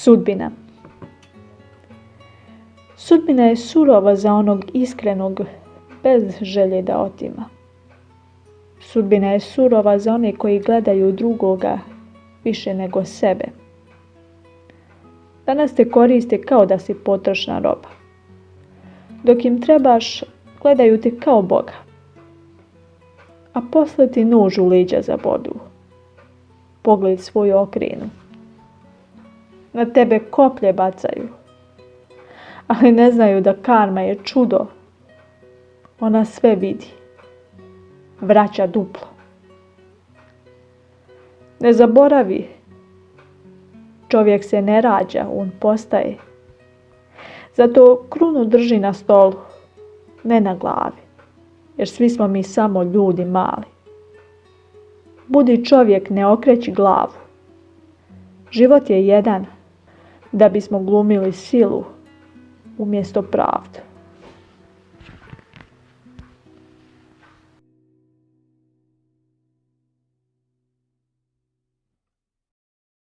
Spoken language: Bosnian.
Sudbina. Sudbina je surova za onog iskrenog, bez želje da otima. Sudbina je surova za one koji gledaju drugoga više nego sebe. Danas te koriste kao da si potrošna roba. Dok im trebaš, gledaju te kao Boga. A posle ti nož u leđa zabodu. Pogled svoj okrenu. Na tebe koplje bacaju. Ali ne znaju da karma je čudo. Ona sve vidi. Vraća duplo. Ne zaboravi. Čovjek se ne rađa, on postaje. Zato krunu drži na stolu, ne na glavi. Jer svi smo mi samo ljudi mali. Budi čovjek, ne okreći glavu. Život je jedan, da bismo glumili silu umjesto pravdu.